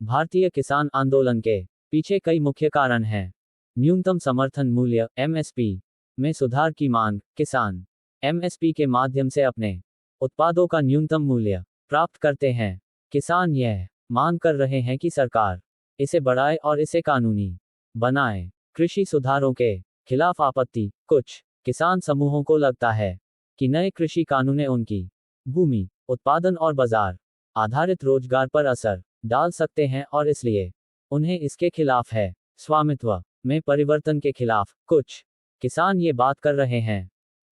भारतीय किसान आंदोलन के पीछे कई मुख्य कारण हैं। न्यूनतम समर्थन मूल्य (एमएसपी) में सुधार की मांग। किसान एमएसपी के माध्यम से अपने उत्पादों का न्यूनतम मूल्य प्राप्त करते हैं। किसान यह मांग कर रहे हैं कि सरकार इसे बढ़ाए और इसे कानूनी बनाए। कृषि सुधारों के खिलाफ आपत्ति। कुछ किसान समूहों को लगता है कि नए कृषि कानून उनकी भूमि, उत्पादन और बाजार आधारित रोजगार पर असर डाल सकते हैं और इसलिए उन्हें इसके खिलाफ है। स्वामित्व में परिवर्तन के खिलाफ। कुछ किसान ये बात कर रहे हैं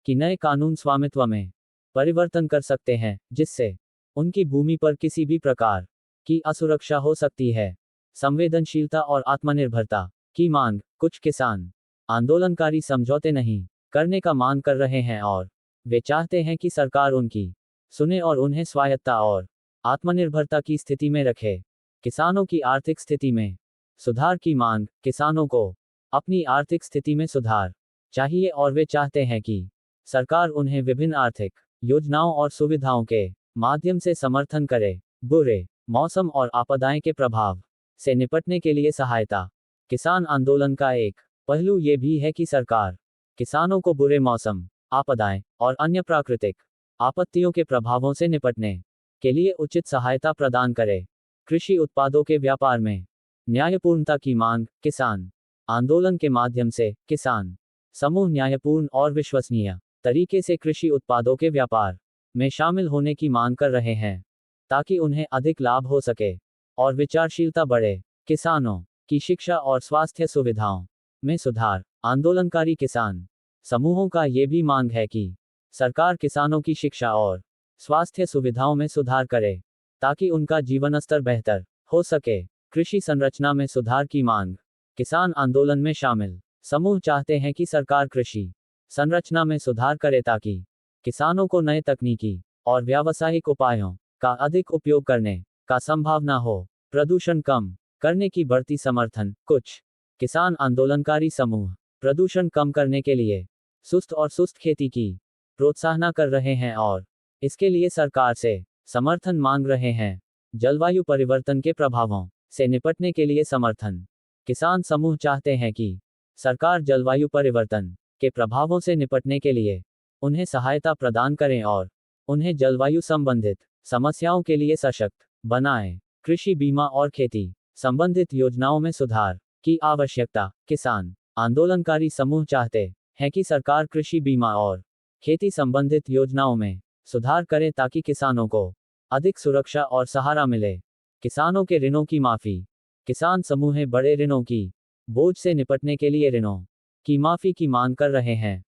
कि नए कानून स्वामित्व में परिवर्तन कर सकते हैं, जिससे उनकी भूमि पर किसी भी प्रकार की असुरक्षा हो सकती है। संवेदनशीलता और आत्मनिर्भरता की मांग। कुछ किसान आंदोलनकारी समझौते नहीं करने का मांग कर रहे हैं और वे चाहते हैं कि सरकार उनकी सुने और उन्हें स्वायत्तता और आत्मनिर्भरता की स्थिति में रखे। किसानों की आर्थिक स्थिति में सुधार की मांग। किसानों को अपनी आर्थिक स्थिति में सुधार चाहिए और वे चाहते हैं कि सरकार उन्हें विभिन्न आर्थिक योजनाओं और सुविधाओं के माध्यम से समर्थन करे। बुरे मौसम और आपदाएं के प्रभाव से निपटने के लिए सहायता। किसान आंदोलन का एक पहलू ये भी है कि सरकार किसानों को बुरे मौसम, आपदाएं और अन्य प्राकृतिक आपत्तियों के प्रभावों से निपटने के लिए उचित सहायता प्रदान करे। कृषि उत्पादों के व्यापार में न्यायपूर्णता की मांग। किसान आंदोलन के माध्यम से किसान समूह न्यायपूर्ण और विश्वसनीय तरीके से कृषि उत्पादों के व्यापार में शामिल होने की मांग कर रहे हैं, ताकि उन्हें अधिक लाभ हो सके और विचारशीलता बढ़े। किसानों की शिक्षा और स्वास्थ्य सुविधाओं में सुधार। आंदोलनकारी किसान समूहों का ये भी मांग है कि सरकार किसानों की शिक्षा और स्वास्थ्य सुविधाओं में सुधार करे, ताकि उनका जीवन स्तर बेहतर हो सके। कृषि संरचना में सुधार की मांग। किसान आंदोलन में शामिल समूह चाहते हैं कि सरकार कृषि संरचना में सुधार करे, ताकि किसानों को नए तकनीकी और व्यावसायिक उपायों का अधिक उपयोग करने का संभावना हो। प्रदूषण कम करने की बढ़ती समर्थन। कुछ किसान आंदोलनकारी समूह प्रदूषण कम करने के लिए सुस्त खेती की प्रोत्साहन कर रहे हैं और इसके लिए सरकार से समर्थन मांग रहे हैं। जलवायु परिवर्तन के प्रभावों से निपटने के लिए समर्थन। किसान समूह चाहते हैं कि सरकार जलवायु परिवर्तन के प्रभावों से निपटने के लिए उन्हें सहायता प्रदान करें और उन्हें जलवायु संबंधित समस्याओं के लिए सशक्त बनाएं। कृषि बीमा और खेती संबंधित योजनाओं में सुधार की आवश्यकता। किसान आंदोलनकारी समूह चाहते हैं कि सरकार कृषि बीमा और खेती संबंधित योजनाओं में सुधार करे, ताकि किसानों को अधिक सुरक्षा और सहारा मिले। किसानों के ऋणों की माफी। किसान समूह बड़े ऋणों की बोझ से निपटने के लिए ऋणों की माफी की मांग कर रहे हैं,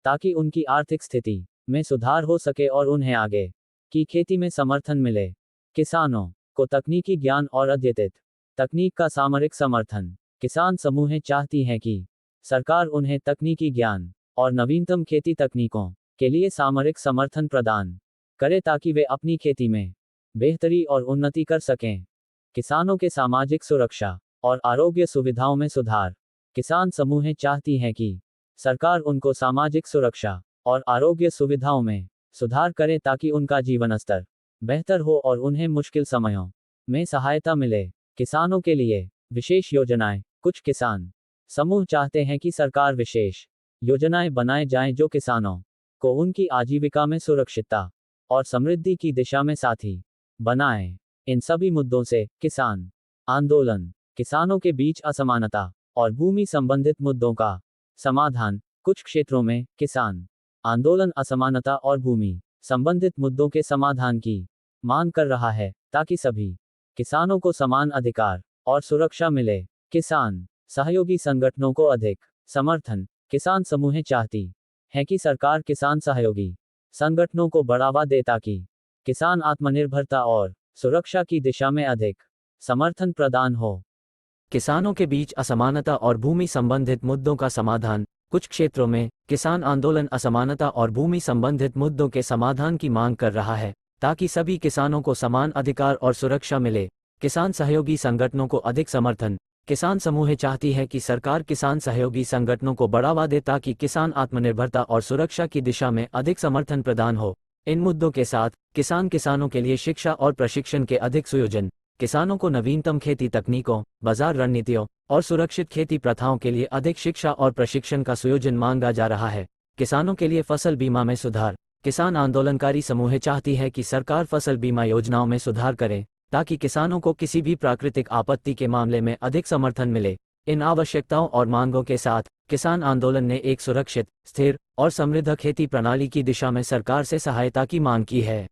ताकि उनकी आर्थिक स्थिति में सुधार हो सके और उन्हें आगे की खेती में समर्थन मिले। किसानों को तकनीकी ज्ञान और अद्यतित तकनीक का सामरिक समर्थन। किसान समूह चाहती हैं कि सरकार उन्हें तकनीकी ज्ञान और नवीनतम खेती तकनीकों के लिए सामरिक समर्थन प्रदान करे, ताकि वे अपनी खेती में बेहतरी और उन्नति कर सकें। किसानों के सामाजिक सुरक्षा और आरोग्य सुविधाओं में सुधार। किसान समूह चाहती हैं कि सरकार उनको सामाजिक सुरक्षा और आरोग्य सुविधाओं में सुधार करे, ताकि उनका जीवन स्तर बेहतर हो और उन्हें मुश्किल समयों में सहायता मिले। किसानों के लिए विशेष योजनाएं। कुछ किसान समूह चाहते हैं कि सरकार विशेष योजनाएं बनाए जाएं, जो किसानों को उनकी आजीविका में सुरक्षितता और समृद्धि की दिशा में साथी बनाएं। इन सभी मुद्दों से किसान आंदोलन। किसानों के बीच असमानता और भूमि संबंधित मुद्दों का समाधान। कुछ क्षेत्रों में किसान आंदोलन असमानता और भूमि संबंधित मुद्दों के समाधान की मांग कर रहा है, ताकि सभी किसानों को समान अधिकार और सुरक्षा मिले। किसान सहयोगी संगठनों को अधिक समर्थन। किसान समूह चाहती है कि सरकार किसान सहयोगी संगठनों को बढ़ावा दे, ताकि किसान आत्मनिर्भरता और सुरक्षा की दिशा में अधिक समर्थन प्रदान हो। किसानों के बीच असमानता और भूमि संबंधित मुद्दों का समाधान। कुछ क्षेत्रों में किसान आंदोलन असमानता और भूमि संबंधित मुद्दों के समाधान की मांग कर रहा है, ताकि सभी किसानों को समान अधिकार और सुरक्षा मिले। किसान सहयोगी संगठनों को अधिक समर्थन। किसान समूह चाहती है कि सरकार किसान सहयोगी संगठनों को बढ़ावा दे, ताकि किसान आत्मनिर्भरता और सुरक्षा की दिशा में अधिक समर्थन प्रदान हो। इन मुद्दों के साथ किसानों के लिए शिक्षा और प्रशिक्षण के अधिक सुयोजन। किसानों को नवीनतम खेती तकनीकों, बाजार रणनीतियों और सुरक्षित खेती प्रथाओं के लिए अधिक शिक्षा और प्रशिक्षण का सुयोजन मांगा जा रहा है। किसानों के लिए फसल बीमा में सुधार। किसान आंदोलनकारी समूह चाहती है कि सरकार फसल बीमा योजनाओं में सुधार करे, ताकि किसानों को किसी भी प्राकृतिक आपत्ति के मामले में अधिक समर्थन मिले। इन आवश्यकताओं और मांगों के साथ किसान आंदोलन ने एक सुरक्षित, स्थिर और समृद्ध खेती प्रणाली की दिशा में सरकार से सहायता की मांग की है।